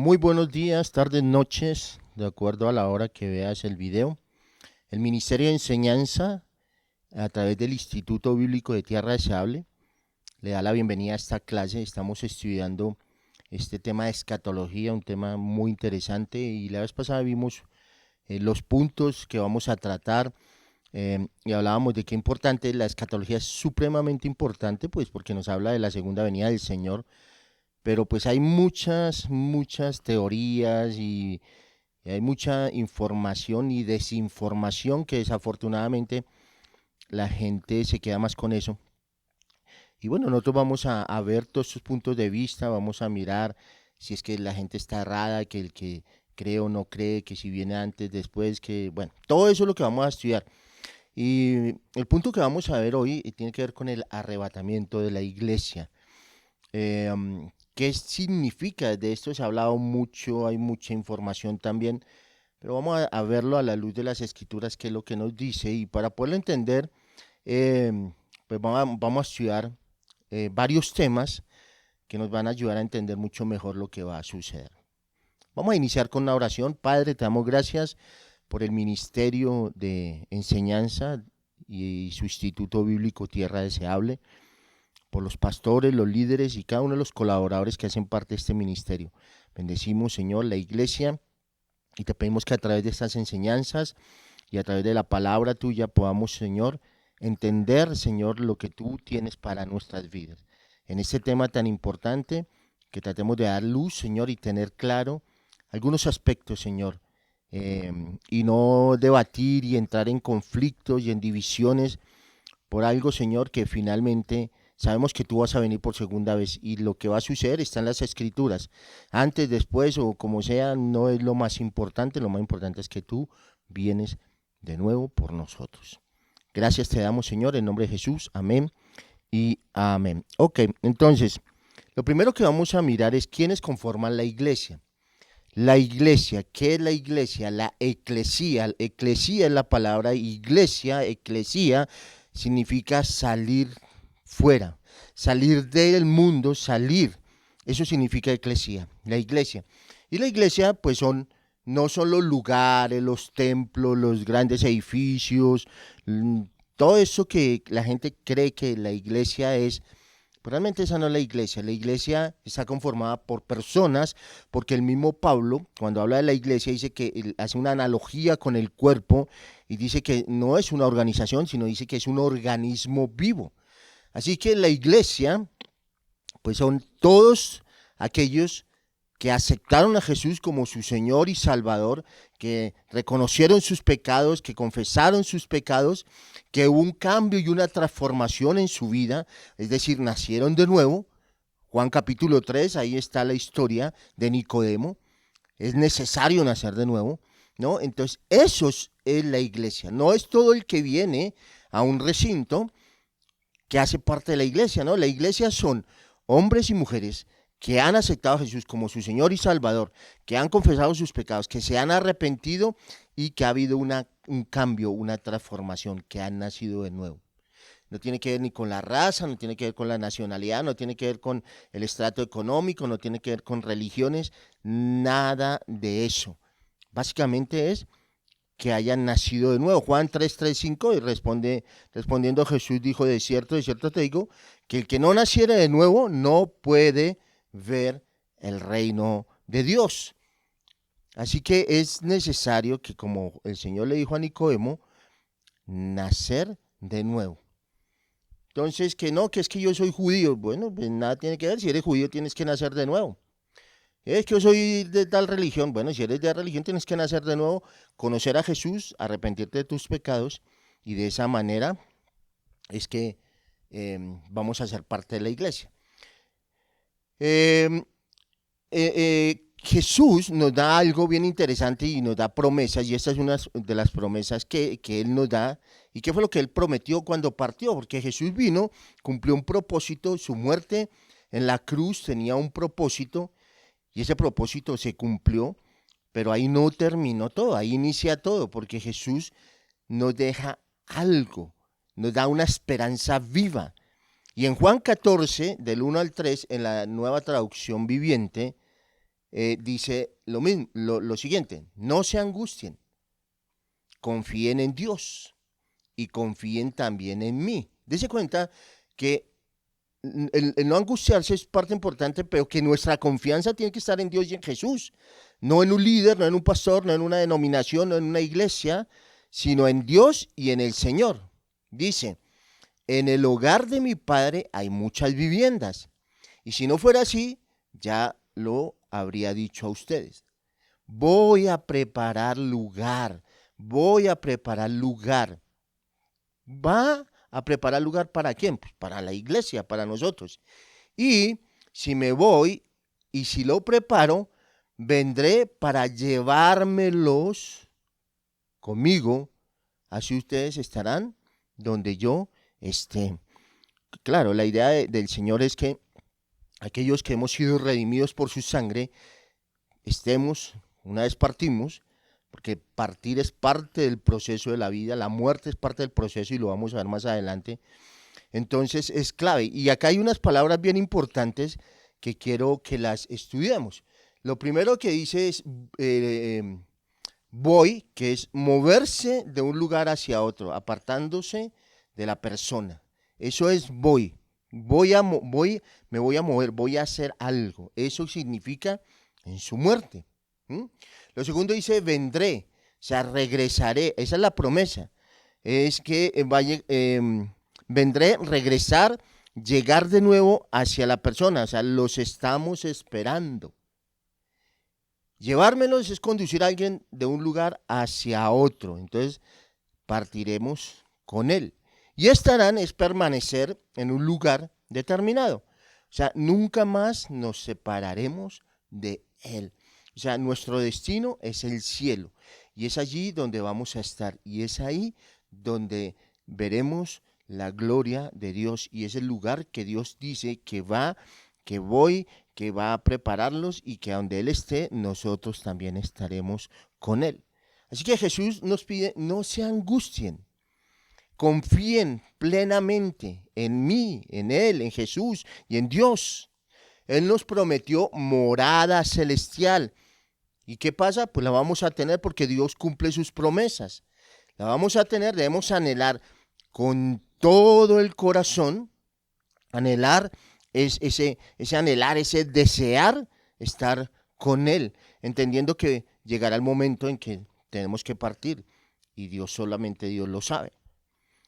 Muy buenos días, tardes, noches, de acuerdo a la hora que veas el video. El Ministerio de Enseñanza, a través del Instituto Bíblico de Tierra Deseable, le da la bienvenida a esta clase. Estamos estudiando este tema de escatología, un tema muy interesante, y la vez pasada vimos los puntos que vamos a tratar y hablábamos de qué importante. La escatología es supremamente importante, pues porque nos habla de la segunda venida del Señor, pero pues hay muchas teorías y hay mucha información y desinformación que desafortunadamente la gente se queda más con eso. Y bueno, nosotros vamos a ver todos estos puntos de vista, vamos a mirar si es que la gente está errada, que el que cree o no cree, que si viene antes, después, que bueno, todo eso es lo que vamos a estudiar. Y el punto que vamos a ver hoy tiene que ver con el arrebatamiento de la iglesia. ¿Qué significa? De esto se ha hablado mucho, hay mucha información también, pero vamos a verlo a la luz de las escrituras, qué es lo que nos dice, y para poderlo entender, pues vamos a estudiar varios temas que nos van a ayudar a entender mucho mejor lo que va a suceder. Vamos a iniciar con una oración. Padre, te damos gracias por el Ministerio de Enseñanza y su Instituto Bíblico Tierra Deseable, por los pastores, los líderes y cada uno de los colaboradores que hacen parte de este ministerio. Bendecimos, Señor, la iglesia, y te pedimos que a través de estas enseñanzas y a través de la palabra tuya podamos, Señor, entender, Señor, lo que tú tienes para nuestras vidas. En este tema tan importante, que tratemos de dar luz, Señor, y tener claro algunos aspectos, Señor, y no debatir y entrar en conflictos y en divisiones por algo, Señor, que finalmente sabemos que tú vas a venir por segunda vez, y lo que va a suceder está en las escrituras. Antes, después o como sea, no es lo más importante. Lo más importante es que tú vienes de nuevo por nosotros. Gracias te damos, Señor, en nombre de Jesús. Amén y amén. Ok, entonces, lo primero que vamos a mirar es quiénes conforman la iglesia. La iglesia, ¿qué es la iglesia? La eclesía. Eclesía es la palabra iglesia. Eclesía significa salir fuera, salir del mundo, salir. Eso significa eclesía, la iglesia. Y la iglesia, pues no son los lugares, los templos, los grandes edificios, todo eso que la gente cree que la iglesia es. Pero realmente esa no es la iglesia. La iglesia está conformada por personas, porque el mismo Pablo, cuando habla de la iglesia, dice que él hace una analogía con el cuerpo y dice que no es una organización, sino dice que es un organismo vivo. Así que la iglesia, pues son todos aquellos que aceptaron a Jesús como su Señor y Salvador, que reconocieron sus pecados, que confesaron sus pecados, que hubo un cambio y una transformación en su vida, es decir, nacieron de nuevo. Juan capítulo 3, ahí está la historia de Nicodemo. Es necesario nacer de nuevo, ¿no? Entonces, eso es la iglesia. No es todo el que viene a un recinto que hace parte de la iglesia, ¿no? La iglesia son hombres y mujeres que han aceptado a Jesús como su Señor y Salvador, que han confesado sus pecados, que se han arrepentido y que ha habido un cambio, una transformación, que han nacido de nuevo. No tiene que ver ni con la raza, no tiene que ver con la nacionalidad, no tiene que ver con el estrato económico, no tiene que ver con religiones, nada de eso. Básicamente es que hayan nacido de nuevo. Juan 3:5, y respondiendo Jesús dijo, de cierto te digo, que el que no naciere de nuevo no puede ver el reino de Dios. Así que es necesario que, como el Señor le dijo a Nicodemo, nacer de nuevo. Entonces, que no, que es que yo soy judío. Bueno, pues nada tiene que ver. Si eres judío tienes que nacer de nuevo. Es que yo soy de tal religión. Bueno, si eres de religión tienes que nacer de nuevo, conocer a Jesús, arrepentirte de tus pecados, y de esa manera es que vamos a ser parte de la iglesia. Eh, Jesús nos da algo bien interesante y nos da promesas, y esta es una de las promesas que Él nos da. ¿Y qué fue lo que Él prometió cuando partió? Porque Jesús vino, cumplió un propósito, su muerte en la cruz tenía un propósito, y ese propósito se cumplió, pero ahí no terminó todo, ahí inicia todo, porque Jesús nos deja algo, nos da una esperanza viva. Y en Juan 14, del 1 al 3, en la nueva traducción viviente, dice lo mismo, lo siguiente: no se angustien, confíen en Dios y confíen también en mí. Dese cuenta que el no angustiarse es parte importante, pero que nuestra confianza tiene que estar en Dios y en Jesús, no en un líder, no en un pastor, no en una denominación, no en una iglesia, sino en Dios y en el Señor. Dice: en el hogar de mi padre hay muchas viviendas, y si no fuera así, ya lo habría dicho a ustedes. Voy a preparar lugar, voy a preparar lugar. ¿Va a preparar lugar para quién? Pues para la iglesia, para nosotros. Y si me voy y si lo preparo, vendré para llevármelos conmigo, así ustedes estarán donde yo esté. Claro, la idea del Señor es que aquellos que hemos sido redimidos por su sangre, estemos, una vez partimos, porque partir es parte del proceso de la vida, la muerte es parte del proceso y lo vamos a ver más adelante. Entonces es clave. Y acá hay unas palabras bien importantes que quiero que las estudiemos. Lo primero que dice es voy, que es moverse de un lugar hacia otro, apartándose de la persona. Eso es voy. Me voy a mover, voy a hacer algo. Eso significa en su muerte. ¿Mm? Lo segundo dice vendré, o sea, regresaré. Esa es la promesa. Es que vendré, regresar, llegar de nuevo hacia la persona. O sea, los estamos esperando. Llevármelos es conducir a alguien de un lugar hacia otro. Entonces, partiremos con él. Y estarán es permanecer en un lugar determinado. O sea, nunca más nos separaremos de él. O sea, nuestro destino es el cielo. Y es allí donde vamos a estar. Y es ahí donde veremos la gloria de Dios. Y es el lugar que Dios dice que voy, que va a prepararlos y que a donde Él esté, nosotros también estaremos con Él. Así que Jesús nos pide: no se angustien, confíen plenamente en mí, en Él, en Jesús y en Dios. Él nos prometió morada celestial. ¿Y qué pasa? Pues la vamos a tener porque Dios cumple sus promesas. La vamos a tener, debemos anhelar con todo el corazón, anhelar ese anhelar, ese desear estar con Él, entendiendo que llegará el momento en que tenemos que partir y Dios, solamente Dios lo sabe.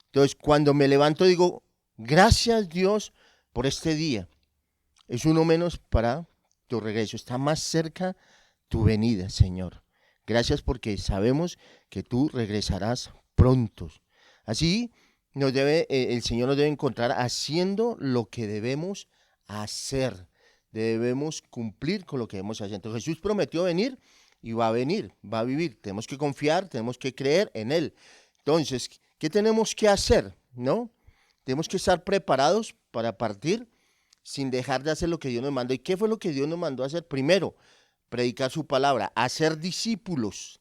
Entonces, cuando me levanto digo: gracias Dios por este día. Es uno menos para tu regreso. Está más cerca tu venida, Señor. Gracias porque sabemos que tú regresarás pronto. Así el Señor nos debe encontrar haciendo lo que debemos hacer. Debemos cumplir con lo que debemos hacer. Entonces Jesús prometió venir y va a venir, va a vivir. Tenemos que confiar, tenemos que creer en Él. Entonces, ¿qué tenemos que hacer? ¿No? Tenemos que estar preparados para partir sin dejar de hacer lo que Dios nos mandó. ¿Y qué fue lo que Dios nos mandó a hacer? Primero, predicar su palabra, hacer discípulos,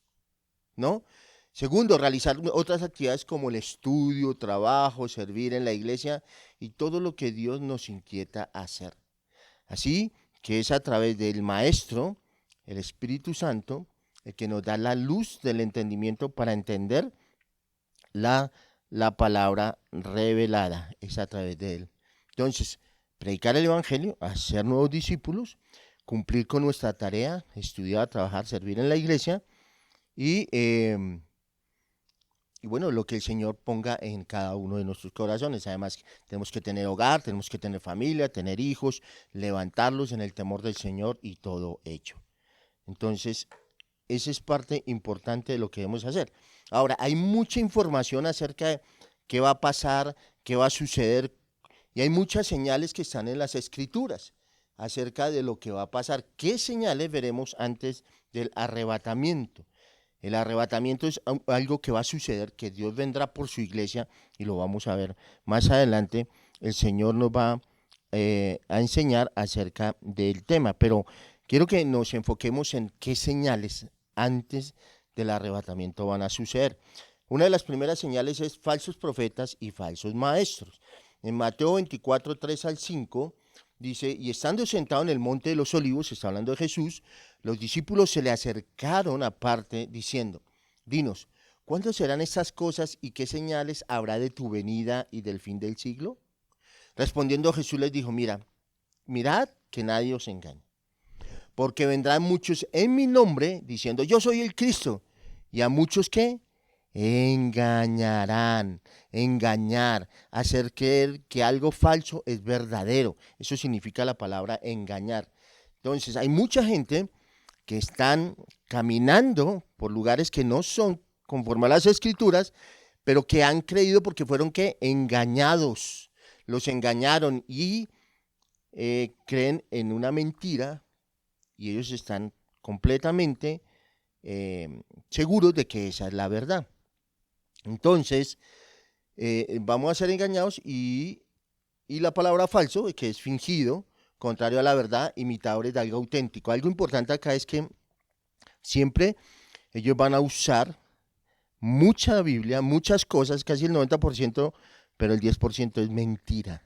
¿no? Segundo, realizar otras actividades como el estudio, trabajo, servir en la iglesia y todo lo que Dios nos inquieta a hacer. Así que es a través del Maestro, el Espíritu Santo, el que nos da la luz del entendimiento para entender la, la palabra revelada. Es a través de él. Entonces, predicar el Evangelio, hacer nuevos discípulos, cumplir con nuestra tarea, estudiar, trabajar, servir en la iglesia y bueno, lo que el Señor ponga en cada uno de nuestros corazones. Además, tenemos que tener hogar, tenemos que tener familia, tener hijos, levantarlos en el temor del Señor y todo hecho. Entonces, esa es parte importante de lo que debemos hacer. Ahora, hay mucha información acerca de qué va a pasar, qué va a suceder, y hay muchas señales que están en las Escrituras acerca de lo que va a pasar. ¿Qué señales veremos antes del arrebatamiento? El arrebatamiento es algo que va a suceder, que Dios vendrá por su iglesia y lo vamos a ver más adelante. El Señor nos va a enseñar acerca del tema, pero quiero que nos enfoquemos en qué señales antes del arrebatamiento van a suceder. Una de las primeras señales es falsos profetas y falsos maestros. En Mateo 24, 3 al 5 Dice, y estando sentado en el monte de los olivos, está hablando de Jesús, los discípulos se le acercaron aparte diciendo, dinos, ¿cuándo serán estas cosas y qué señales habrá de tu venida y del fin del siglo? Respondiendo Jesús les dijo, mirad que nadie os engañe, porque vendrán muchos en mi nombre diciendo, yo soy el Cristo, y a muchos que engañarán, engañar, hacer creer que algo falso es verdadero. Eso significa la palabra engañar. Entonces, hay mucha gente que están caminando por lugares que no son conforme a las escrituras, pero que han creído porque fueron que engañados, los engañaron y creen en una mentira y ellos están completamente seguros de que esa es la verdad. Entonces, vamos a ser engañados y la palabra falso, que es fingido, contrario a la verdad, imitadores de algo auténtico. Algo importante acá es que siempre ellos van a usar mucha Biblia, muchas cosas, casi el 90%, pero el 10% es mentira.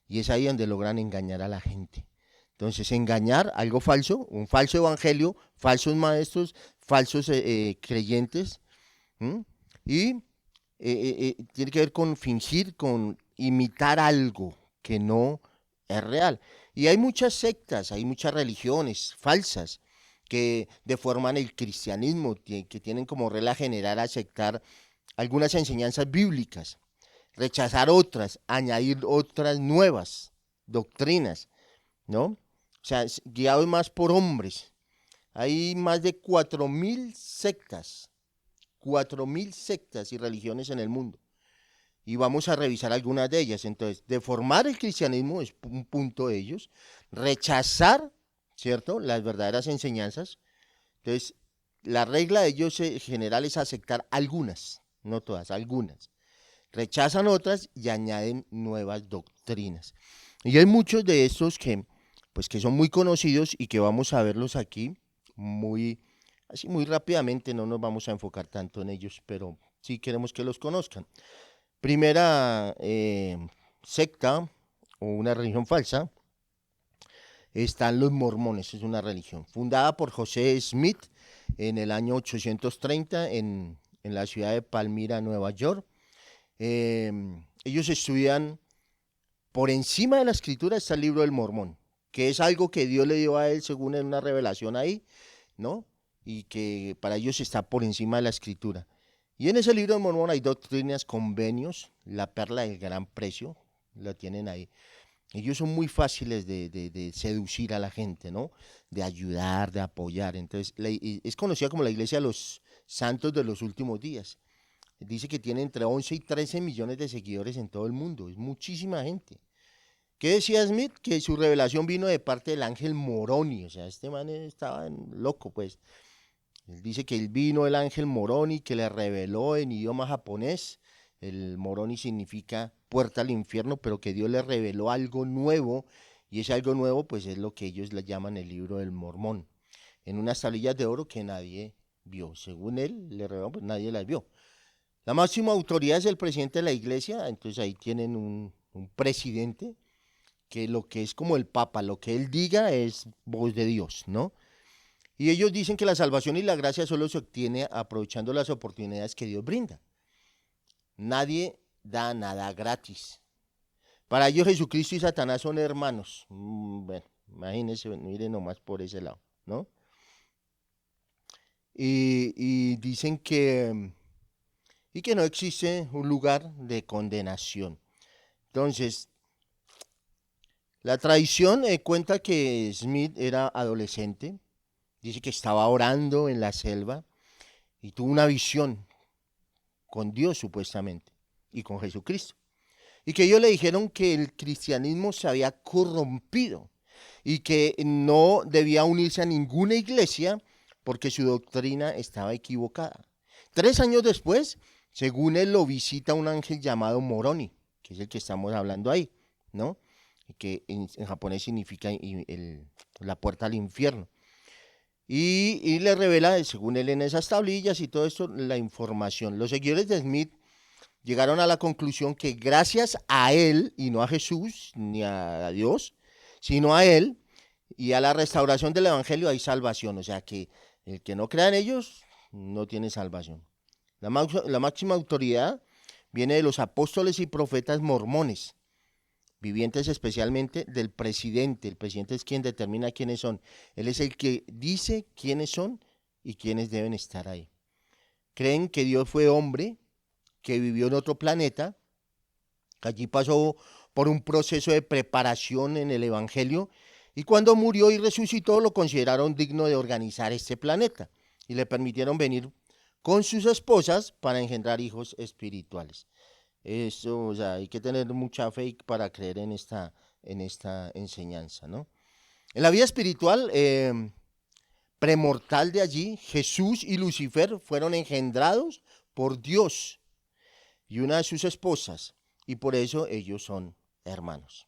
Y es ahí donde logran engañar a la gente. Entonces, engañar algo falso, un falso evangelio, falsos maestros, falsos creyentes, ¿m? Y tiene que ver con fingir, con imitar algo que no es real. Y hay muchas sectas, hay muchas religiones falsas que deforman el cristianismo, que tienen como regla general aceptar algunas enseñanzas bíblicas, rechazar otras, añadir otras nuevas doctrinas, ¿no? O sea, guiados más por hombres. Hay más de 4.000 sectas, 4.000 sectas y religiones en el mundo. Y vamos a revisar algunas de ellas. Entonces, deformar el cristianismo es un punto de ellos. Rechazar, ¿cierto?, las verdaderas enseñanzas. Entonces, la regla de ellos en general es aceptar algunas, no todas, algunas. Rechazan otras y añaden nuevas doctrinas. Y hay muchos de estos pues, que son muy conocidos y que vamos a verlos aquí así muy rápidamente. No nos vamos a enfocar tanto en ellos, pero sí queremos que los conozcan. Primera secta o una religión falsa están los mormones. Es una religión fundada por José Smith en el año 830 en la ciudad de Palmira, Nueva York. Ellos estudian por encima de la escritura está el libro del Mormón, que es algo que Dios le dio a él según en una revelación ahí, ¿no? Y que para ellos está por encima de la escritura. Y en ese libro del Mormón hay doctrinas, convenios, la perla del gran precio, la tienen ahí. Ellos son muy fáciles de seducir a la gente, ¿no? De ayudar, de apoyar. Entonces, es conocida como la iglesia de los santos de los últimos días. Dice que tiene entre 11 y 13 millones de seguidores en todo el mundo. Es muchísima gente. ¿Qué decía Smith? Que su revelación vino de parte del ángel Moroni. O sea, este man estaba loco, pues. Él dice que él vino el ángel Moroni, que le reveló en idioma japonés. El Moroni significa puerta al infierno, pero que Dios le reveló algo nuevo. Y ese algo nuevo, pues, es lo que ellos le llaman el libro del Mormón. En unas tablillas de oro que nadie vio. Según él, le reveló, pues nadie las vio. La máxima autoridad es el presidente de la iglesia, entonces ahí tienen un presidente que lo que es como el papa, lo que él diga es voz de Dios, ¿no? Y ellos dicen que la salvación y la gracia solo se obtiene aprovechando las oportunidades que Dios brinda. Nadie da nada gratis. Para ellos Jesucristo y Satanás son hermanos. Bueno, imagínense, miren nomás por ese lado, ¿no? Y dicen que no existe un lugar de condenación. Entonces, la tradición cuenta que Smith era adolescente, dice que estaba orando en la selva y tuvo una visión con Dios supuestamente y con Jesucristo. Y que ellos le dijeron que el cristianismo se había corrompido y que no debía unirse a ninguna iglesia porque su doctrina estaba equivocada. 3 años después, según él, lo visita un ángel llamado Moroni, que es el que estamos hablando ahí, ¿no? Que en japonés significa la puerta al infierno. Y le revela, según él en esas tablillas y todo esto, la información. Los seguidores de Smith llegaron a la conclusión que gracias a él, y no a Jesús ni a Dios, sino a Él, y a la restauración del Evangelio hay salvación. O sea que el que no crea en ellos no tiene salvación. La máxima autoridad viene de los apóstoles y profetas mormones, vivientes especialmente del presidente. El presidente es quien determina quiénes son. Él es el que dice quiénes son y quiénes deben estar ahí. Creen que Dios fue hombre, que vivió en otro planeta, que allí pasó por un proceso de preparación en el Evangelio, y cuando murió y resucitó lo consideraron digno de organizar este planeta y le permitieron venir con sus esposas para engendrar hijos espirituales. Eso, o sea, hay que tener mucha fe para creer en esta enseñanza, ¿no? En la vida espiritual premortal de allí, Jesús y Lucifer fueron engendrados por Dios y una de sus esposas, y por eso ellos son hermanos.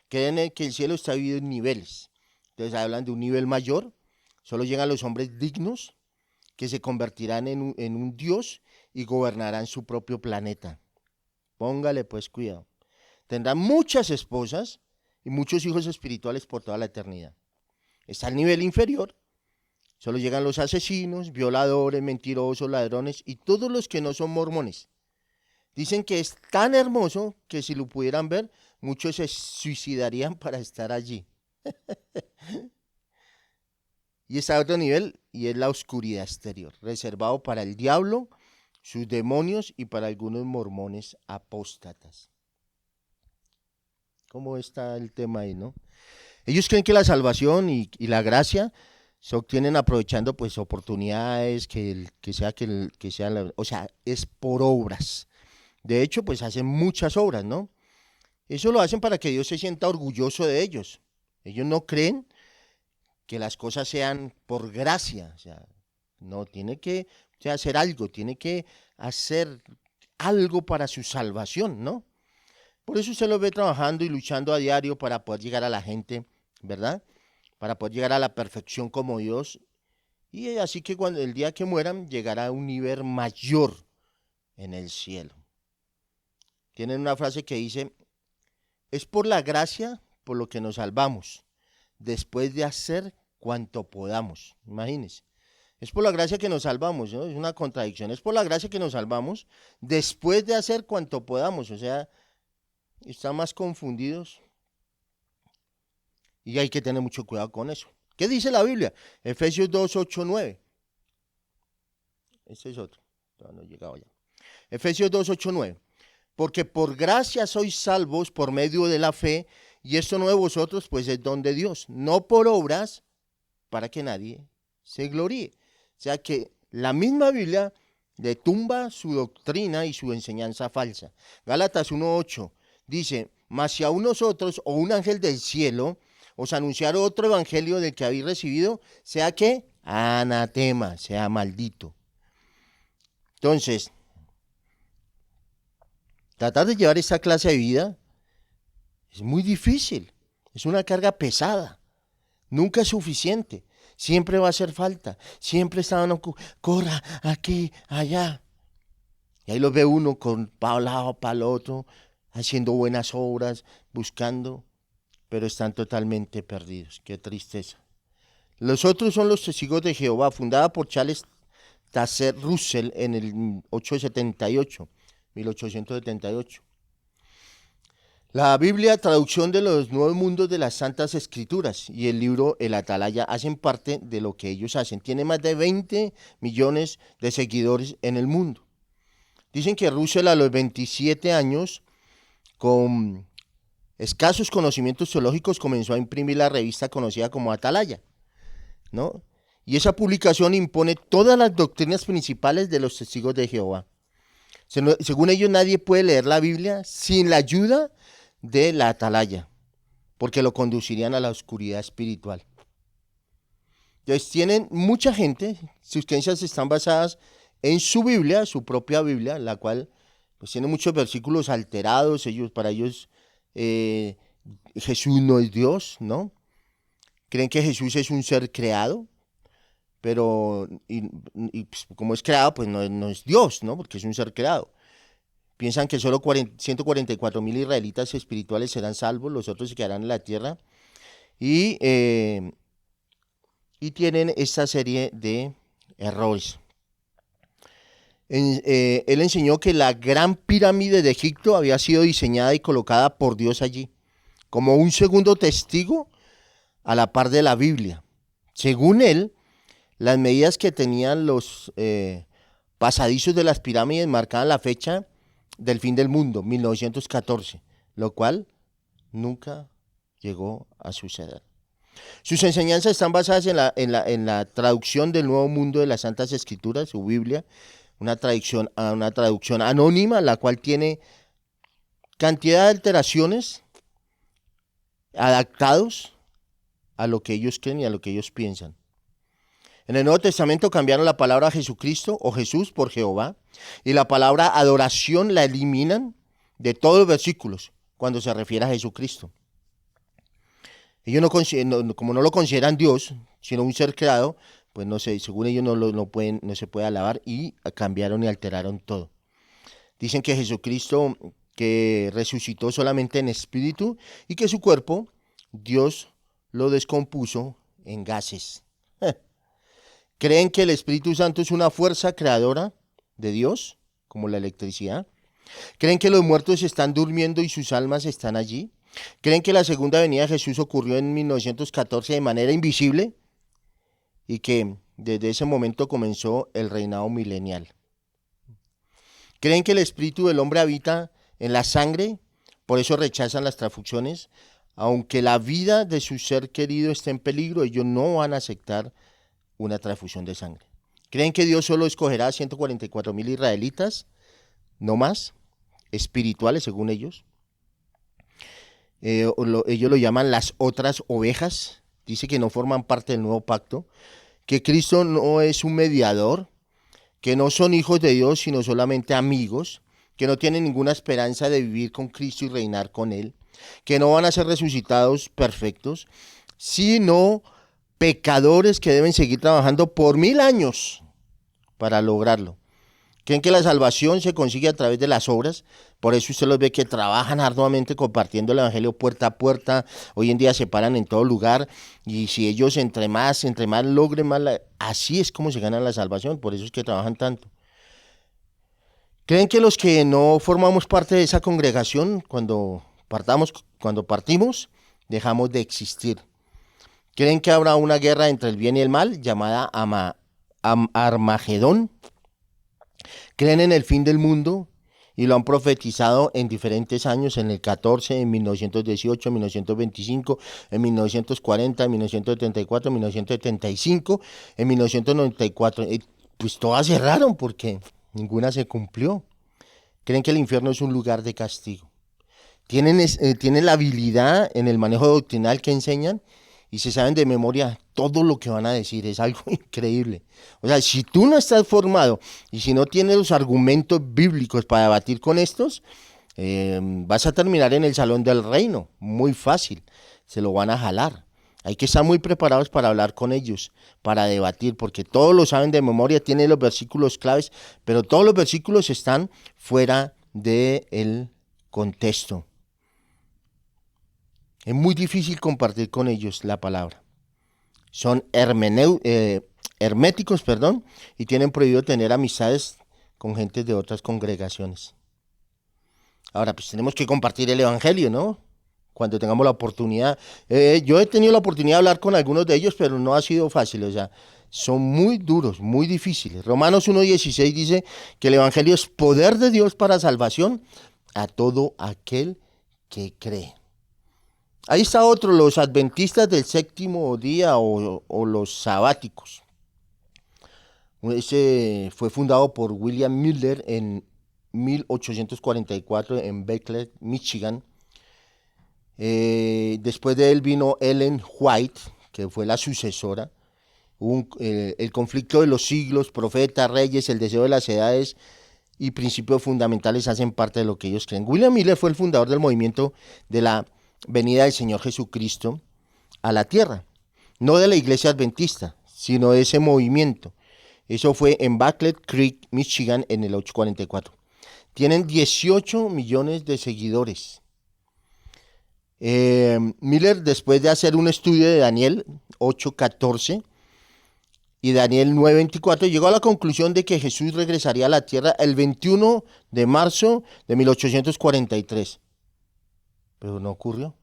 Creen que el cielo está dividido en niveles. Entonces hablan de un nivel mayor, solo llegan los hombres dignos que se convertirán en un Dios y gobernarán su propio planeta. Póngale pues cuidado. Tendrán muchas esposas y muchos hijos espirituales por toda la eternidad. Está el nivel inferior, solo llegan los asesinos, violadores, mentirosos, ladrones y todos los que no son mormones. Dicen que es tan hermoso que si lo pudieran ver, muchos se suicidarían para estar allí. Y está otro nivel, y es la oscuridad exterior, reservado para el diablo, sus demonios y para algunos mormones apóstatas. ¿Cómo está el tema ahí, no? Ellos creen que la salvación y la gracia se obtienen aprovechando pues oportunidades, o sea, es por obras. De hecho, pues hacen muchas obras, ¿no? Eso lo hacen para que Dios se sienta orgulloso de ellos. Ellos no creen que las cosas sean por gracia, o sea, no, tiene que hacer algo, tiene que hacer algo para su salvación, ¿no? Por eso usted los ve trabajando y luchando a diario para poder llegar a la gente, ¿verdad? Para poder llegar a la perfección como Dios. Y así que cuando el día que mueran, llegará a un nivel mayor en el cielo. Tienen una frase que dice, es por la gracia por lo que nos salvamos, después de hacer cuanto podamos. Imagínense. Es por la gracia que nos salvamos, ¿no? Es una contradicción. Es por la gracia que nos salvamos después de hacer cuanto podamos. O sea, están más confundidos y hay que tener mucho cuidado con eso. ¿Qué dice la Biblia? Efesios 2, 8, 9. Este es otro. No he llegado ya. Efesios 2, 8, 9. Porque por gracia sois salvos por medio de la fe, y esto no de vosotros, pues es don de Dios, no por obras, para que nadie se gloríe. O sea que la misma Biblia le tumba su doctrina y su enseñanza falsa. Gálatas 1:8 dice, mas si aún nosotros o un ángel del cielo os anunciar otro evangelio del que habéis recibido, sea que anatema, sea maldito. Entonces, tratar de llevar esta clase de vida es muy difícil, es una carga pesada, nunca es suficiente. Siempre va a hacer falta. Siempre estaban, corra, aquí, allá. Y ahí los ve uno para un lado, para el otro, haciendo buenas obras, buscando, pero están totalmente perdidos. Qué tristeza. Los otros son los Testigos de Jehová, fundada por Charles Taze Russell en el 1878. La Biblia, traducción de los Nuevos Mundos de las Santas Escrituras, y el libro El Atalaya hacen parte de lo que ellos hacen. Tiene más de 20 millones de seguidores en el mundo. Dicen que Russell a los 27 años, con escasos conocimientos teológicos, comenzó a imprimir la revista conocida como Atalaya, ¿no? Y esa publicación impone todas las doctrinas principales de los Testigos de Jehová. Según ellos, nadie puede leer la Biblia sin la ayuda de la atalaya, porque lo conducirían a la oscuridad espiritual. Entonces tienen mucha gente, sus creencias están basadas en su Biblia, su propia Biblia, la cual pues tiene muchos versículos alterados. Para ellos Jesús no es Dios, ¿no? Creen que Jesús es un ser creado, pero pues, como es creado, pues no es Dios, ¿no? Porque es un ser creado. Piensan que solo 144,000 israelitas espirituales serán salvos, los otros se quedarán en la tierra. y tienen esta serie de errores. Él enseñó que la gran pirámide de Egipto había sido diseñada y colocada por Dios allí, como un segundo testigo a la par de la Biblia. Según él, las medidas que tenían los pasadizos de las pirámides marcaban la fecha del fin del mundo, 1914, lo cual nunca llegó a suceder. Sus enseñanzas están basadas en la traducción del Nuevo Mundo de las Santas Escrituras, su Biblia, una traducción anónima, la cual tiene cantidad de alteraciones adaptados a lo que ellos creen y a lo que ellos piensan. En el Nuevo Testamento cambiaron la palabra Jesucristo o Jesús por Jehová y la palabra adoración la eliminan de todos los versículos cuando se refiere a Jesucristo. Ellos como no lo consideran Dios, sino un ser creado, pues no sé, según ellos no se puede alabar y cambiaron y alteraron todo. Dicen que Jesucristo que resucitó solamente en espíritu y que su cuerpo Dios lo descompuso en gases. ¿Creen que el Espíritu Santo es una fuerza creadora de Dios, como la electricidad? ¿Creen que los muertos están durmiendo y sus almas están allí? ¿Creen que la segunda venida de Jesús ocurrió en 1914 de manera invisible y que desde ese momento comenzó el reinado milenial? ¿Creen que el espíritu del hombre habita en la sangre? Por eso rechazan las transfusiones. Aunque la vida de su ser querido esté en peligro, ellos no van a aceptar una transfusión de sangre. ¿Creen que Dios solo escogerá a 144,000 israelitas? No más, espirituales según ellos. Ellos lo llaman las otras ovejas. Dice que no forman parte del nuevo pacto, que Cristo no es un mediador, que no son hijos de Dios, sino solamente amigos, que no tienen ninguna esperanza de vivir con Cristo y reinar con Él, que no van a ser resucitados perfectos, sino pecadores que deben seguir trabajando por 1000 años para lograrlo. Creen que la salvación se consigue a través de las obras, por eso usted los ve que trabajan arduamente compartiendo el evangelio puerta a puerta, hoy en día se paran en todo lugar, y si ellos entre más logren más, así es como se gana la salvación, por eso es que trabajan tanto. ¿Creen que los que no formamos parte de esa congregación, cuando partimos, dejamos de existir? ¿Creen que habrá una guerra entre el bien y el mal, llamada Armagedón? ¿Creen en el fin del mundo? Y lo han profetizado en diferentes años, en el 14, en 1918, en 1925, en 1940, en 1974, en 1975, en 1994. Pues todas cerraron porque ninguna se cumplió. ¿Creen que el infierno es un lugar de castigo? ¿Tienen la habilidad en el manejo doctrinal que enseñan? Y se saben de memoria todo lo que van a decir, es algo increíble. O sea, si tú no estás formado y si no tienes los argumentos bíblicos para debatir con estos, vas a terminar en el salón del reino, muy fácil, se lo van a jalar. Hay que estar muy preparados para hablar con ellos, para debatir, porque todos lo saben de memoria, tienen los versículos claves, pero todos los versículos están fuera del contexto. Es muy difícil compartir con ellos la palabra. Son herméticos, y tienen prohibido tener amistades con gente de otras congregaciones. Ahora, pues tenemos que compartir el evangelio, ¿no? Cuando tengamos la oportunidad. Yo he tenido la oportunidad de hablar con algunos de ellos, pero no ha sido fácil, o sea, son muy duros, muy difíciles. Romanos 1:16 dice que el evangelio es poder de Dios para salvación a todo aquel que cree. Ahí está otro, los adventistas del séptimo día o los sabáticos. Ese fue fundado por William Miller en 1844 en Beckler, Michigan. Después de él vino Ellen White, que fue la sucesora. El conflicto de los siglos, profetas, reyes, el deseo de las edades y principios fundamentales hacen parte de lo que ellos creen. William Miller fue el fundador del movimiento de la venida del Señor Jesucristo a la tierra, no de la iglesia adventista, sino de ese movimiento. Eso fue en Battle Creek, Michigan, en el 844. Tienen 18 millones de seguidores. Miller, después de hacer un estudio de Daniel 8:14 y Daniel 9:24, llegó a la conclusión de que Jesús regresaría a la tierra el 21 de marzo de 1843. Pero no ocurrió.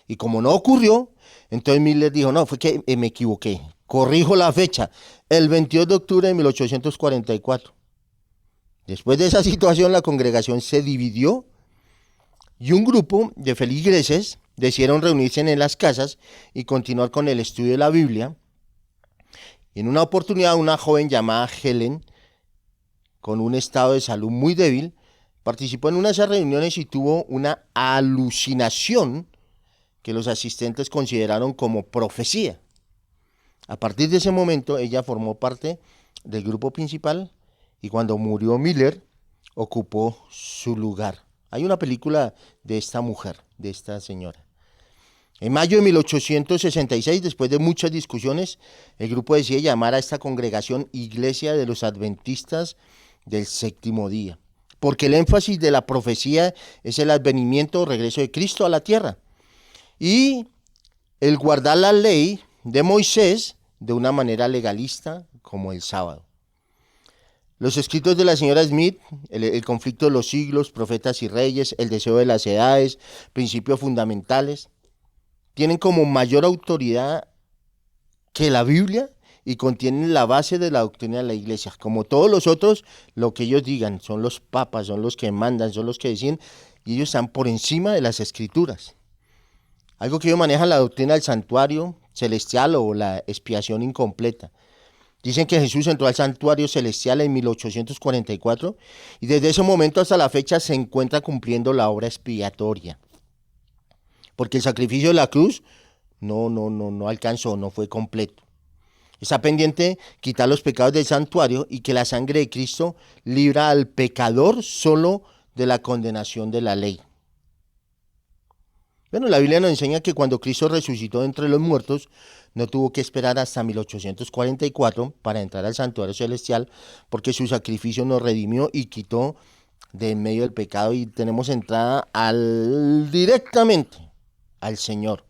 Y como no ocurrió, entonces Miller dijo, no, fue que me equivoqué. Corrijo la fecha, el 22 de octubre de 1844. Después de esa situación, la congregación se dividió y un grupo de feligreses decidieron reunirse en las casas y continuar con el estudio de la Biblia. En una oportunidad, una joven llamada Helen, con un estado de salud muy débil, participó en una de esas reuniones y tuvo una alucinación que los asistentes consideraron como profecía. A partir de ese momento, ella formó parte del grupo principal y cuando murió Miller, ocupó su lugar. Hay una película de esta mujer, de esta señora. En mayo de 1866, después de muchas discusiones, el grupo decide llamar a esta congregación Iglesia de los Adventistas del Séptimo Día, porque el énfasis de la profecía es el advenimiento o regreso de Cristo a la tierra y el guardar la ley de Moisés de una manera legalista como el sábado. Los escritos de la señora Smith, el conflicto de los siglos, profetas y reyes, el deseo de las edades, principios fundamentales, tienen como mayor autoridad que la Biblia y contienen la base de la doctrina de la iglesia. Como todos los otros, lo que ellos digan, son los papas, son los que mandan, son los que deciden, y ellos están por encima de las escrituras. Algo que ellos manejan, la doctrina del santuario celestial o la expiación incompleta. Dicen que Jesús entró al santuario celestial en 1844 y desde ese momento hasta la fecha se encuentra cumpliendo la obra expiatoria. Porque el sacrificio de la cruz no alcanzó, no fue completo. Está pendiente quitar los pecados del santuario y que la sangre de Cristo libra al pecador solo de la condenación de la ley. Bueno, la Biblia nos enseña que cuando Cristo resucitó de entre los muertos, no tuvo que esperar hasta 1844 para entrar al santuario celestial, porque su sacrificio nos redimió y quitó de en medio del pecado y tenemos entrada directamente al Señor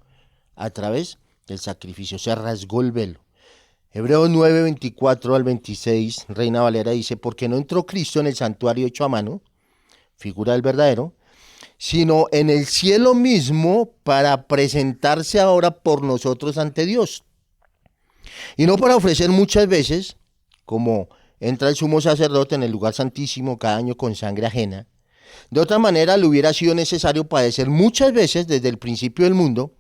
a través del sacrificio. Se rasgó el velo. Hebreos 9, 24 al 26, Reina Valera dice, porque no entró Cristo en el santuario hecho a mano, figura del verdadero, sino en el cielo mismo para presentarse ahora por nosotros ante Dios. Y no para ofrecer muchas veces, como entra el sumo sacerdote en el lugar santísimo cada año con sangre ajena. De otra manera, le hubiera sido necesario padecer muchas veces desde el principio del mundo,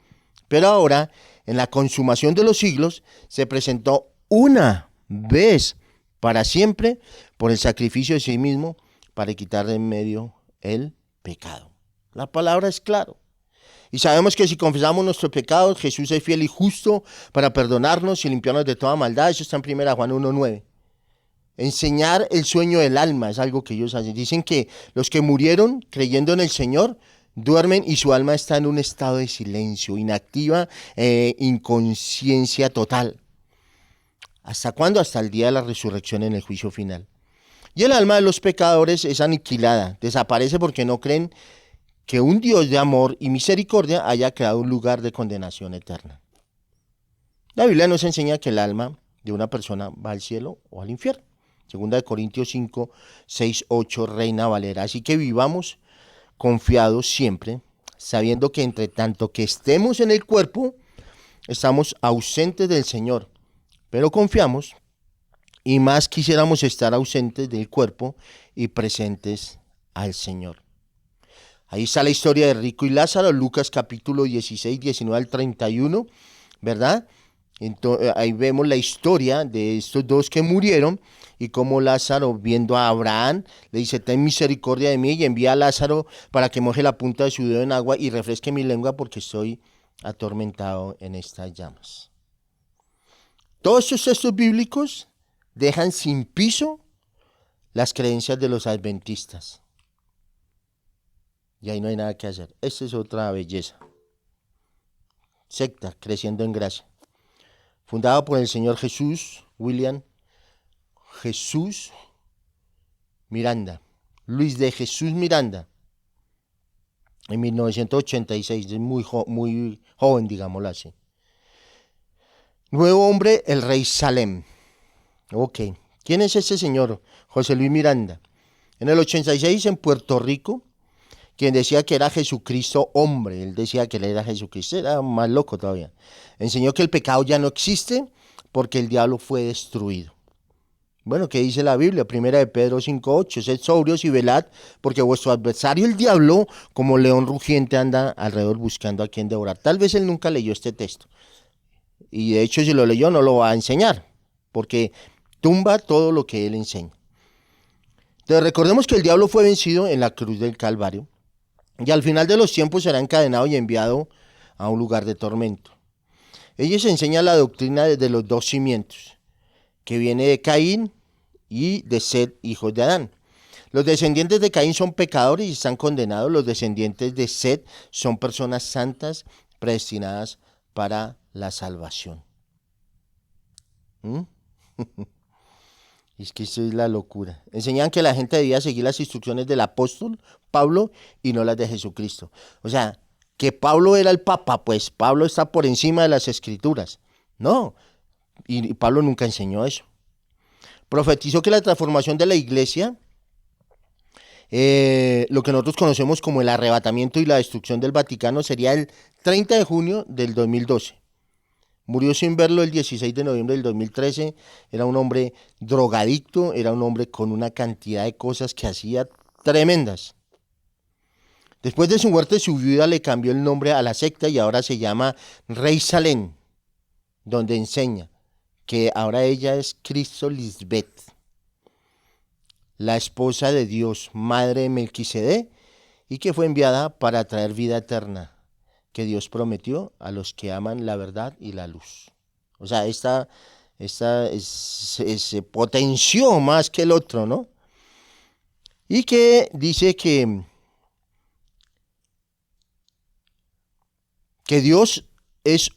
pero ahora, en la consumación de los siglos, se presentó una vez para siempre por el sacrificio de sí mismo para quitar de en medio el pecado. La palabra es clara. Y sabemos que si confesamos nuestros pecados, Jesús es fiel y justo para perdonarnos y limpiarnos de toda maldad. Eso está en 1 Juan 1:9. Enseñar el sueño del alma es algo que ellos hacen. Dicen que los que murieron creyendo en el Señor duermen y su alma está en un estado de silencio, inactiva, inconsciencia total. ¿Hasta cuándo? Hasta el día de la resurrección en el juicio final. Y el alma de los pecadores es aniquilada, desaparece porque no creen que un Dios de amor y misericordia haya creado un lugar de condenación eterna. La Biblia nos enseña que el alma de una persona va al cielo o al infierno. Segunda de Corintios 5, 6, 8, Reina Valera. Así que vivamos confiados siempre, sabiendo que entre tanto que estemos en el cuerpo, estamos ausentes del Señor, pero confiamos y más quisiéramos estar ausentes del cuerpo y presentes al Señor. Ahí está la historia de Rico y Lázaro, Lucas capítulo 16, 19 al 31, ¿verdad? Entonces, ahí vemos la historia de estos dos que murieron y cómo Lázaro, viendo a Abraham, le dice, ten misericordia de mí y envía a Lázaro para que moje la punta de su dedo en agua y refresque mi lengua porque estoy atormentado en estas llamas. Todos estos textos bíblicos dejan sin piso las creencias de los adventistas. Y ahí no hay nada que hacer. Esta es otra belleza. Secta, creciendo en gracia. Fundado por el señor William Jesús Miranda, Luis de Jesús Miranda. en 1986, es muy joven, digámoslo así. Nuevo hombre, el rey Salem. Ok, ¿quién es este señor? José Luis Miranda. En el 86 en Puerto Rico, quien decía que era Jesucristo hombre, él decía que él era Jesucristo, era más loco todavía. Enseñó que el pecado ya no existe porque el diablo fue destruido. Bueno, ¿qué dice la Biblia? Primera de Pedro 5:8, sed sobrios y velad, porque vuestro adversario el diablo, como león rugiente, anda alrededor buscando a quien devorar. Tal vez él nunca leyó este texto, y de hecho si lo leyó no lo va a enseñar, porque tumba todo lo que él enseña. Entonces recordemos que el diablo fue vencido en la cruz del Calvario, y al final de los tiempos será encadenado y enviado a un lugar de tormento. Ellos enseñan la doctrina de los dos cimientos, que viene de Caín y de Set, hijos de Adán. Los descendientes de Caín son pecadores y están condenados. Los descendientes de Set son personas santas predestinadas para la salvación. Es que eso es la locura. Enseñan que la gente debía seguir las instrucciones del apóstol Pablo y no las de Jesucristo. O sea, que Pablo era el papa, pues Pablo está por encima de las escrituras. No, y Pablo nunca enseñó eso. Profetizó que la transformación de la iglesia, lo que nosotros conocemos como el arrebatamiento y la destrucción del Vaticano, sería el 30 de junio del 2012. Murió sin verlo el 16 de noviembre del 2013. Era un hombre drogadicto, era un hombre con una cantidad de cosas que hacía tremendas. Después de su muerte, su viuda le cambió el nombre a la secta y ahora se llama Rey Salem, donde enseña que ahora ella es Cristo Lisbeth, la esposa de Dios, madre de Melquisedec, y que fue enviada para traer vida eterna, que Dios prometió a los que aman la verdad y la luz. O sea, esta se potenció más que el otro, ¿no? Y que dice que Dios es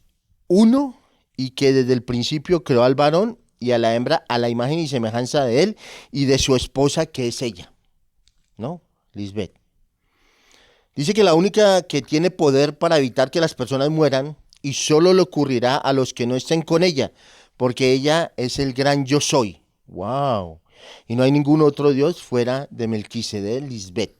uno y que desde el principio creó al varón y a la hembra a la imagen y semejanza de él y de su esposa que es ella, ¿no? Lisbeth. Dice que la única que tiene poder para evitar que las personas mueran y solo le ocurrirá a los que no estén con ella, porque ella es el gran yo soy. ¡Wow! Y no hay ningún otro Dios fuera de Melquisedec, Lisbeth.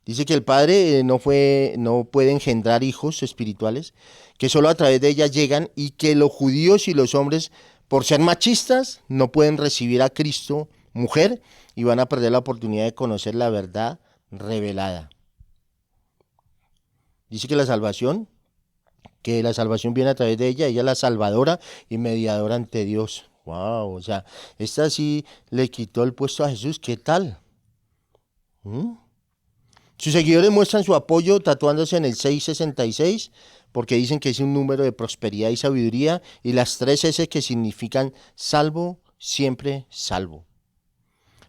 Dice que el Padre no puede engendrar hijos espirituales, que solo a través de ella llegan y que los judíos y los hombres, por ser machistas, no pueden recibir a Cristo mujer y van a perder la oportunidad de conocer la verdad revelada. Dice que la salvación viene a través de ella es la salvadora y mediadora ante Dios. Wow, o sea, esta sí le quitó el puesto a Jesús, ¿qué tal? Sus seguidores muestran su apoyo tatuándose en el 666 porque dicen que es un número de prosperidad y sabiduría y las 3 S que significan salvo, siempre salvo.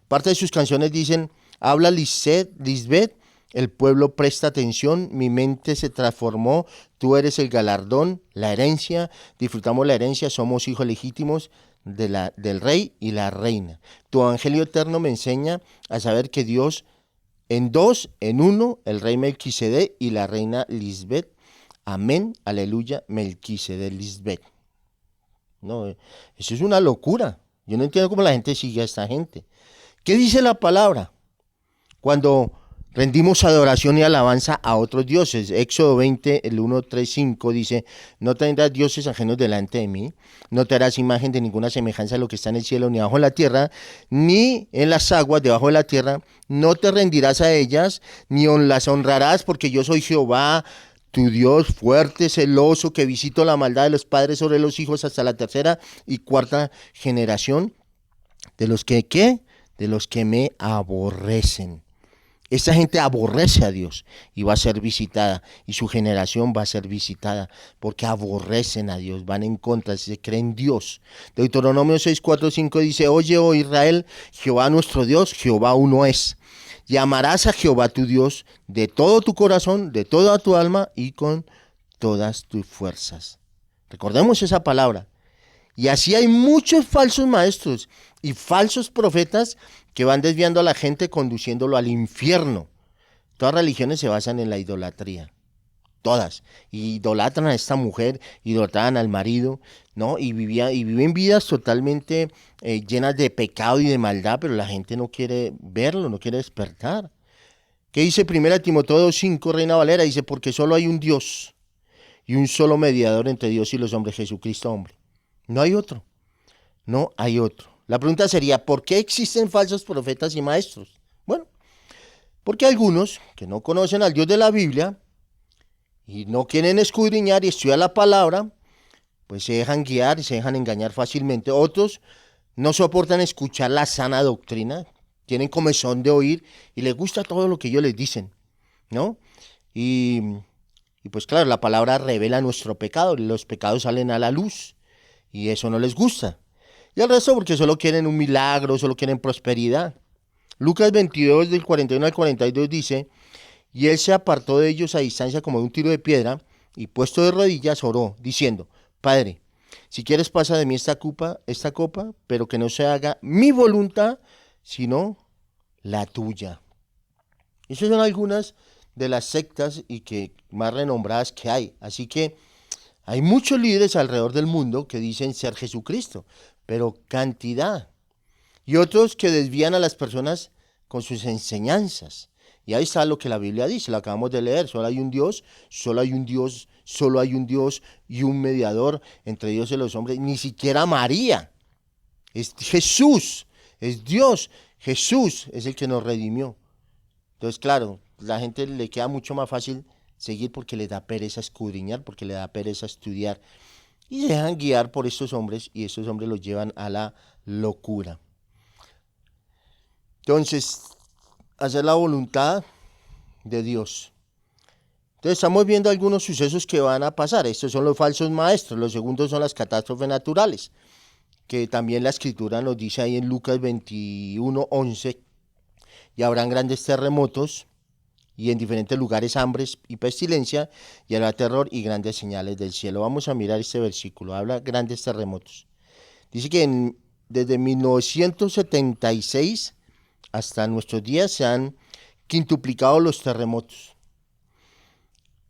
Parte de sus canciones dicen, habla Lisbeth, el pueblo presta atención, mi mente se transformó, tú eres el galardón, la herencia, disfrutamos la herencia, somos hijos legítimos del rey y la reina. Tu evangelio eterno me enseña a saber que Dios en dos, en uno, el rey Melquisedec y la reina Lisbeth. Amén, aleluya, Melquisedec, Lisbeth. No, eso es una locura. Yo no entiendo cómo la gente sigue a esta gente. ¿Qué dice la palabra? Cuando rendimos adoración y alabanza a otros dioses. Éxodo 20, el 1, 3, 5 dice, no tendrás dioses ajenos delante de mí, no te harás imagen de ninguna semejanza a lo que está en el cielo, ni abajo en la tierra, ni en las aguas debajo de la tierra, no te rendirás a ellas, ni las honrarás, porque yo soy Jehová, tu Dios fuerte, celoso, que visito la maldad de los padres sobre los hijos hasta la 3ª y 4ª generación, de los que, ¿qué? De los que me aborrecen. Esta gente aborrece a Dios y va a ser visitada, y su generación va a ser visitada, porque aborrecen a Dios, van en contra, se creen Dios. Deuteronomio 6, 4, 5 dice, oye, oh Israel, Jehová nuestro Dios, Jehová uno es. Llamarás a Jehová tu Dios de todo tu corazón, de toda tu alma y con todas tus fuerzas. Recordemos esa palabra. Y así hay muchos falsos maestros y falsos profetas que van desviando a la gente, conduciéndolo al infierno. Todas religiones se basan en la idolatría. Todas. Idolatran a esta mujer, idolatran al marido, ¿no? Y viven vidas totalmente llenas de pecado y de maldad, pero la gente no quiere verlo, no quiere despertar. ¿Qué dice 1 Timoteo 2:5, Reina Valera? Dice, porque solo hay un Dios y un solo mediador entre Dios y los hombres, Jesucristo hombre. No hay otro, no hay otro. La pregunta sería, ¿por qué existen falsos profetas y maestros? Bueno, porque algunos que no conocen al Dios de la Biblia y no quieren escudriñar y estudiar la palabra, pues se dejan guiar y se dejan engañar fácilmente. Otros no soportan escuchar la sana doctrina, tienen comezón de oír y les gusta todo lo que ellos les dicen, ¿no? Y, y pues claro, la palabra revela nuestro pecado, los pecados salen a la luz y eso no les gusta. Y el resto porque solo quieren un milagro, solo quieren prosperidad. Lucas 22 del 41 al 42 dice, y él se apartó de ellos a distancia como de un tiro de piedra y puesto de rodillas oró, diciendo, Padre, si quieres pasa de mí esta copa, pero que no se haga mi voluntad, sino la tuya. Esas son algunas de las sectas y que más renombradas que hay. Así que hay muchos líderes alrededor del mundo que dicen ser Jesucristo, pero cantidad. Y otros que desvían a las personas con sus enseñanzas. Y ahí está lo que la Biblia dice, lo acabamos de leer, solo hay un Dios, solo hay un Dios, solo hay un Dios y un mediador entre Dios y los hombres, ni siquiera María, es Jesús, es Dios, Jesús es el que nos redimió. Entonces, claro, la gente le queda mucho más fácil seguir porque le da pereza escudriñar, porque le da pereza estudiar, y se dejan guiar por estos hombres, y estos hombres los llevan a la locura. Entonces, hacer la voluntad de Dios. Entonces estamos viendo algunos sucesos que van a pasar. Estos son los falsos maestros. Los segundos son las catástrofes naturales, que también la escritura nos dice ahí en Lucas 21:11, y habrán grandes terremotos y en diferentes lugares hambres y pestilencia, y habrá terror y grandes señales del cielo. Vamos a mirar este versículo, habla grandes terremotos. Dice que desde 1976 hasta nuestros días se han quintuplicado los terremotos.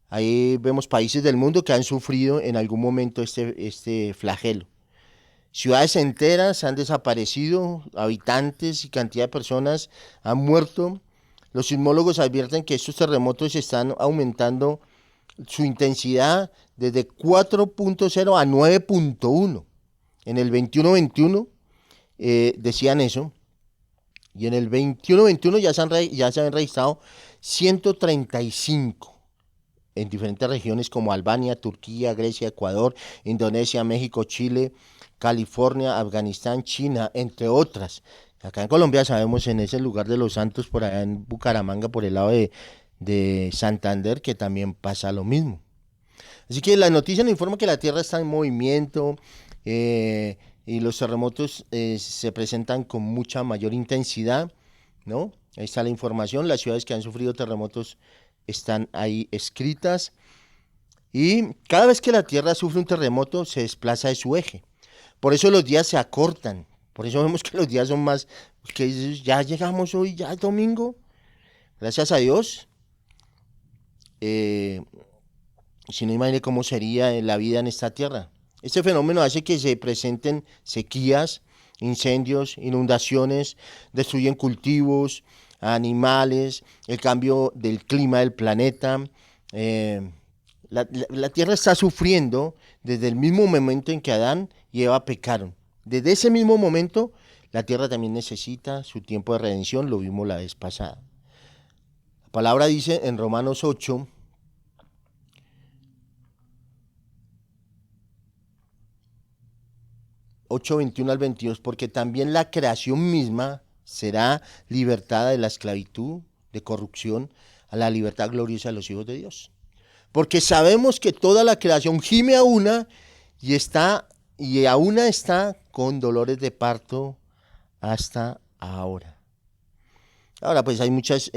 Ahí vemos países del mundo que han sufrido en algún momento este flagelo. Ciudades enteras han desaparecido, habitantes y cantidad de personas han muerto. Los sismólogos advierten que estos terremotos están aumentando su intensidad desde 4.0 a 9.1. En el 21-21 decían eso. Y en el 21-21 ya se han registrado 135 en diferentes regiones como Albania, Turquía, Grecia, Ecuador, Indonesia, México, Chile, California, Afganistán, China, entre otras. Acá en Colombia sabemos en ese lugar de Los Santos, por allá en Bucaramanga, por el lado de Santander, que también pasa lo mismo. Así que la noticia nos informa que la Tierra está en movimiento, y los terremotos se presentan con mucha mayor intensidad, ¿no? Ahí está la información, las ciudades que han sufrido terremotos están ahí escritas, y cada vez que la Tierra sufre un terremoto se desplaza de su eje. Por eso los días se acortan, por eso vemos que los días son más, que ya llegamos hoy, ya es domingo, gracias a Dios. Si no, imagine cómo sería la vida en esta tierra. Este fenómeno hace que se presenten sequías, incendios, inundaciones, destruyen cultivos, animales, el cambio del clima del planeta. La tierra está sufriendo desde el mismo momento en que Adán y Eva pecaron. Desde ese mismo momento, la tierra también necesita su tiempo de redención, lo vimos la vez pasada. La palabra dice en Romanos 8, 21 al 22, porque también la creación misma será libertada de la esclavitud, de corrupción, a la libertad gloriosa de los hijos de Dios. Porque sabemos que toda la creación gime a una y a una está con dolores de parto hasta ahora. Ahora pues hay muchas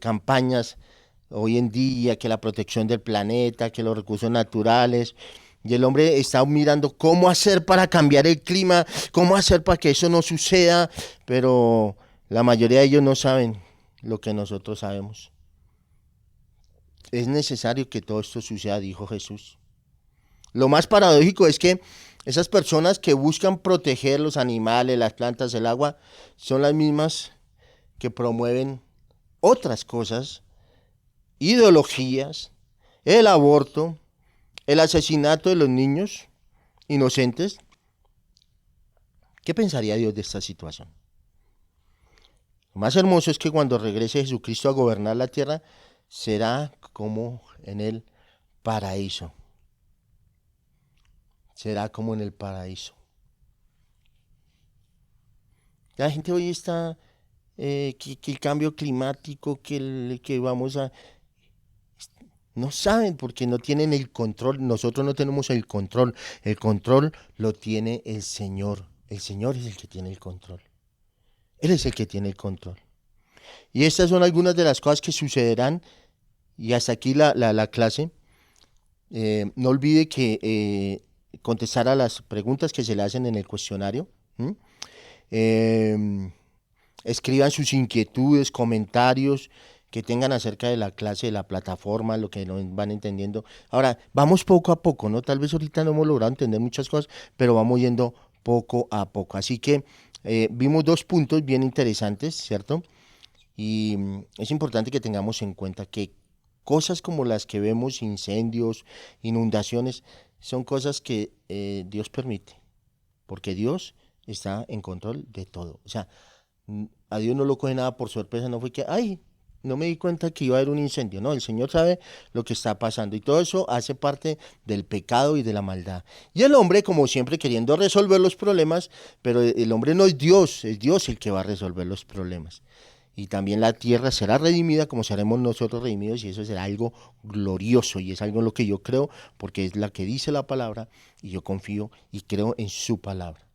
campañas hoy en día, que la protección del planeta, que los recursos naturales, y el hombre está mirando cómo hacer para cambiar el clima, cómo hacer para que eso no suceda, pero la mayoría de ellos no saben lo que nosotros sabemos. es necesario que todo esto suceda, dijo Jesús. Lo más paradójico es que esas personas que buscan proteger los animales, las plantas, el agua, son las mismas que promueven otras cosas, ideologías, el aborto, el asesinato de los niños inocentes. ¿Qué pensaría Dios de esta situación? Lo más hermoso es que cuando regrese Jesucristo a gobernar la tierra, será como en el paraíso. Será como en el paraíso. La gente hoy está, que el cambio climático, que vamos a... No saben porque no tienen el control. Nosotros no tenemos el control. El control lo tiene el Señor. El Señor es el que tiene el control. Él es el que tiene el control. Y estas son algunas de las cosas que sucederán. Y hasta aquí la clase. No olvide que contestar a las preguntas que se le hacen en el cuestionario. Eh, Escriban sus inquietudes, comentarios que tengan acerca de la clase, de la plataforma, lo que no van entendiendo. Ahora, vamos poco a poco, ¿no? Tal vez ahorita no hemos logrado entender muchas cosas, pero vamos yendo poco a poco. Así que vimos 2 puntos bien interesantes, ¿cierto? Y es importante que tengamos en cuenta que cosas como las que vemos, incendios, inundaciones, son cosas que Dios permite, porque Dios está en control de todo. O sea, a Dios no lo coge nada por sorpresa, no fue que, ay, no me di cuenta que iba a haber un incendio. No, el Señor sabe lo que está pasando y todo eso hace parte del pecado y de la maldad. Y el hombre, como siempre, queriendo resolver los problemas, pero el hombre no es Dios el que va a resolver los problemas. Y también la tierra será redimida como seremos nosotros redimidos y eso será algo glorioso y es algo en lo que yo creo porque es la que dice la palabra y yo confío y creo en su palabra.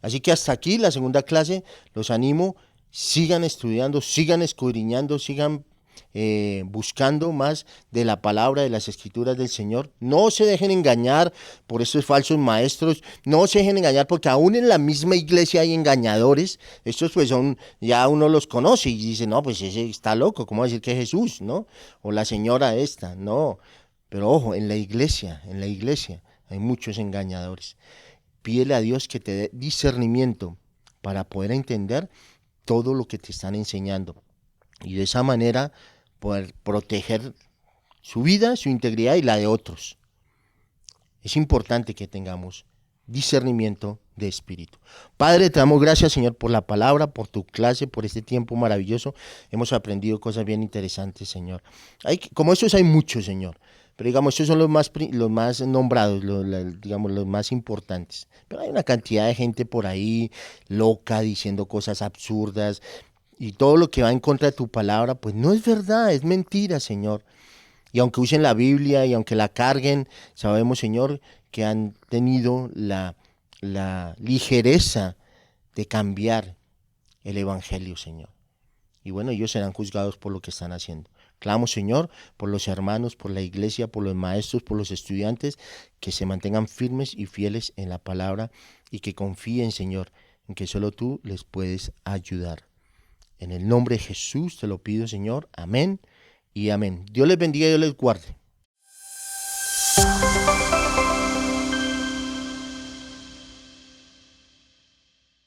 Así que hasta aquí la segunda clase, los animo, sigan estudiando, sigan escudriñando, sigan buscando más de la palabra, de las escrituras del Señor. No se dejen engañar por estos falsos maestros, no se dejen engañar porque aún en la misma iglesia hay engañadores. Estos pues son, ya uno los conoce y dice, no, pues ese está loco, ¿cómo va a decir que es Jesús, no? O la señora esta, no. Pero ojo, en la iglesia hay muchos engañadores. Pídele a Dios que te dé discernimiento para poder entender todo lo que te están enseñando y de esa manera poder proteger su vida, su integridad y la de otros. Es importante que tengamos discernimiento de espíritu. Padre, te damos gracias, Señor, por la palabra, por tu clase, por este tiempo maravilloso. Hemos aprendido cosas bien interesantes, Señor. Como estos hay muchos, Señor. Pero digamos, estos son los más nombrados, digamos, los más importantes. Pero hay una cantidad de gente por ahí loca, diciendo cosas absurdas. Y todo lo que va en contra de tu palabra, pues no es verdad, es mentira, Señor. Y aunque usen la Biblia y aunque la carguen, sabemos, Señor, que han tenido la ligereza de cambiar el Evangelio, Señor. Y bueno, ellos serán juzgados por lo que están haciendo. Clamo, Señor, por los hermanos, por la iglesia, por los maestros, por los estudiantes, que se mantengan firmes y fieles en la palabra y que confíen, Señor, en que solo tú les puedes ayudar. En el nombre de Jesús te lo pido, Señor. Amén y amén. Dios les bendiga y Dios les guarde.